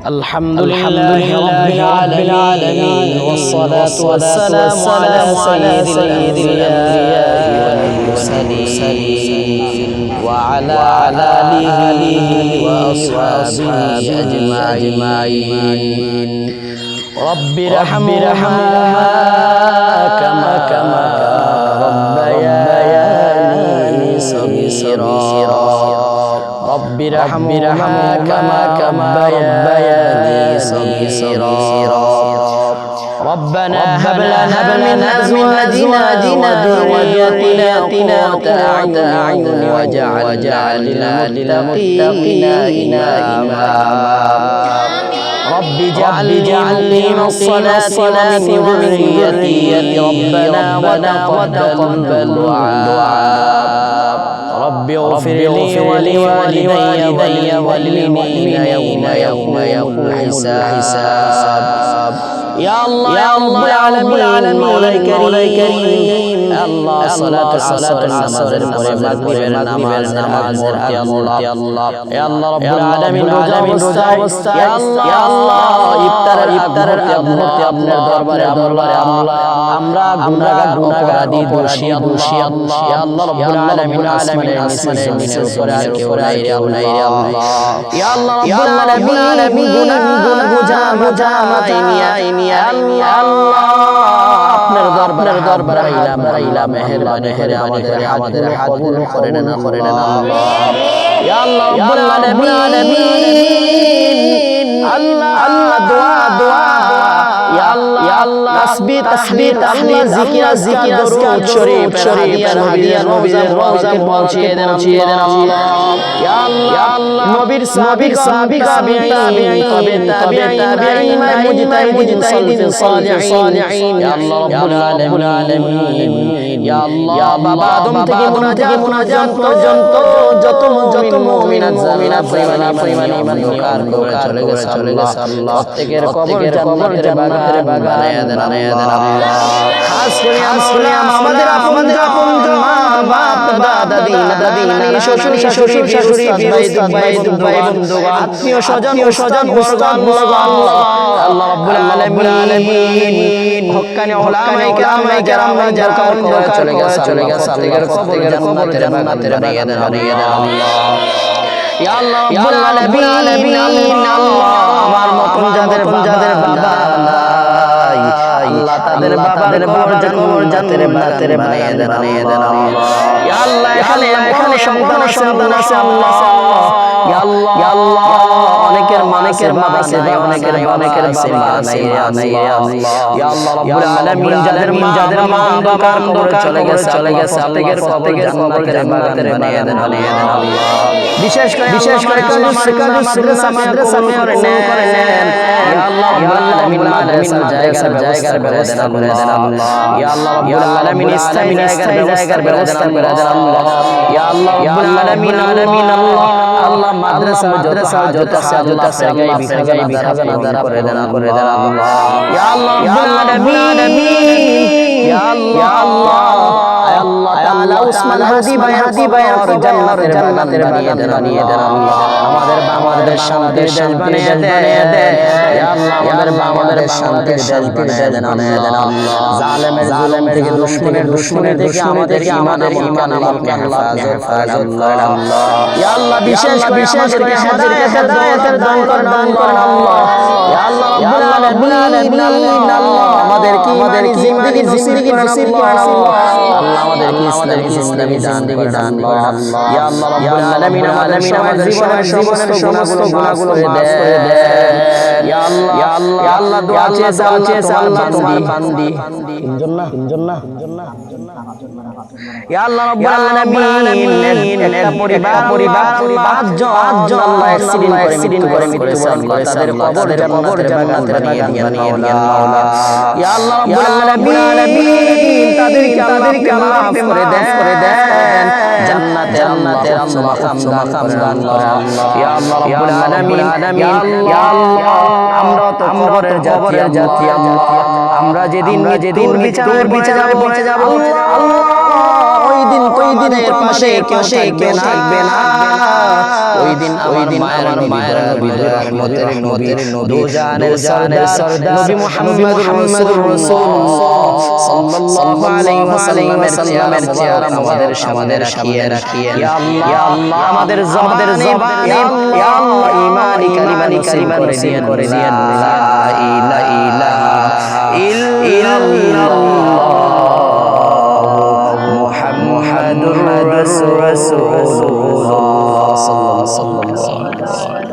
الحمد لله رب العالمين والصلاة والسلام على سيد الأنبياء والمرسلين وعلى آله وأصحابه أجمعين رب ارحمهما كما ربياني صغيرا رب ارحمهما كما ربياني صغيرا ربنا هب لنا من أزواجنا وذرياتنا قرة أعين واجعلنا للمتقين إماما رب اجعلني من الصلاة ومن ذريتي ربنا وتقبل دعاء رب اغفر لي ولوالدي وللمؤمنين يوم يقوم الحساب يا الله يا رب العالمين مولاي كريم الله صلاة العصر مغرب نماز يا الله يا الله رب العالمين রোজা يا الله ইফতারের আপনার দরবারে আমরা গুনাহগার অপরাধী দোষী আল্লাহ يا الله رب العالمين আসমানের নিচে উপরে আর কেউ নাই রে আল্লাহ يا الله رب العالمين গুনাহ বোঝা নিয়া আল্লাহ আপনার দরবার আইলা মেহেরবানি করে আমাদের হাতগুলো করে না আল্লাহ ইয়া আল্লাহ রব্বুল আলামিন আল্লাহ দোয়া ইয়া আল্লাহ তাসবিহ তাহলিল জিকির দরুদ শরীফ হাদিয়া নবীর রওজায় পৌঁছিয়ে দেন আল্লাহ ইয়া আল্লাহ নবীর সাহাবী তাবিঈন মুজতাহিদিন সালিহিন ইয়া আল্লাহ রব্বুল আলামিন ইয়া আল্লাহ বাবা আদম থেকে মুনাজাত পর্যন্ত যত মুমিনাত পরিমাণ ইমান করে চলে গেছে আল্লাহ প্রত্যেকের কবর জান্নাতের বাগানে দেন আল্লাহ খাস করে আমাদের আপন মা বাপ দাদি শ্বশুর শাশুড়ি ভাই বন্ধু আত্মীয় স্বজন আল্লাহ রাব্বুল আলামিন হক্কানি উলামায়ে কেরাম যার কবর চলে গেছে প্রত্যেকের কবর জান্নাতের বাগানে দেন আল্লাহ ইয়া আল্লাহ রাব্বুল আলামিন আল্লাহ আমার মতন যাদের বাবা নাই আল্লাহ তাদের বাবার কবর জান্নাতের বানিয়ে দেন আল্লাহ ইয়া আল্লাহ এখানে সন্তান আছে আল্লাহ ইয়া আল্লাহ অনেকের বাবা আছে অনেকের বাবা নাই আল্লাহ ইয়া আল্লাহ রাব্বুল আলামিন যাদের মা অন্ধকার কবর চলে গেছে প্রত্যেকের কবর জান্নাতের বাগানে বানিয়ে দেন আল্লাহ বিশেষ করে মাদ্রাসা করে নেন ইয়া আল্লাহ রাব্বুল আলামিন মাদ্রাসা জায়গার ব্যবস্থা করে দেন আল্লাহ ইয়া আল্লাহ রাব্বুল আলামিন ইসলামী জায়গার ব্যবস্থা করে দেন আল্লাহ ইয়া আল্লাহ রাব্বুল আলামিন আল্লাহ মাদ্রাসা যত আছে জায়গায় বিখাজানা দ্বারা করে দেন আল্লাহ ইয়া আল্লাহ রাব্বুল আলামিন ইয়া আল্লাহ আল্লাহ তাআলা উসমান হাদি ভাই আর জান্নাতের বানিয়ে দেন আল্লাহ আমাদের শান্তির দেশ বানিয়ে দেন ইয়া আল্লাহ আমাদের শান্তির দেশ বানিয়ে দেন আল্লাহ জালেম থেকে দুশমনের থেকে আমাদেরকে আমাদের ঈমান আমলকে হেফাজত করেন আল্লাহ ইয়া আল্লাহ বিশেষ করে হেদায়েতের দান করেন আল্লাহ ইয়া আল্লাহ রাব্বুল আলামিন আল্লাহ আমাদেরকে জিন্দেগি নসিব করেন আল্লাহ আমাদেরকে ইসলামী দান করেন আল্লাহ ইয়া আল্লাহ রাব্বুল আলামিন আমাদের জীবনের সমস্ত গুনাহগুলো মাফ করে দেন ইয়া আল্লাহ দোয়া চেয়েছে আল্লাহ তোমার বান্দি তিনজন না ইয়া আল্লাহ রাব্বুল আলামিন একটা পরিবার পাঁচজন আল্লাহ অ্যাক্সিডেন্ট করে মৃত্যুবরণ করে তাদের কবর জান্নাতের বাগান বানিয়ে দিয়েন মাওলা ইয়া আল্লাহ রাব্বুল আলামিন তাদেরকে মাফ করে দেন জান্নাতের মাকাম দান করেন ইয়া আল্লাহ রাব্বুল আলামিন ইয়া আল্লাহ আমরা তো কবরের জাতি আমরা যেদিন বিচারের যাব আল্লাহ ওই দিনের পাশে কেউ থাকবে না ওই দিন আমার মায়ের নবী রহমতের নবী দুজানের সরদার নবী মুহাম্মদুর রাসূলুল্লাহ সাল্লাল্লাহু আলাইহি ওয়াসাল্লামের চেহারা আমাদের সামনে রাখিয়ে ইয়া আল্লাহ আমাদের জবানে ইয়া আল্লাহ ঈমানি কালিমা নসিব করে দিয়েন লা ইলাহা ইল্লাল্লাহ মুহাম্মাদুর রাসূলুল্লাহ সাল্লাল্লাহু আলাইহি ওয়াসাল্লাম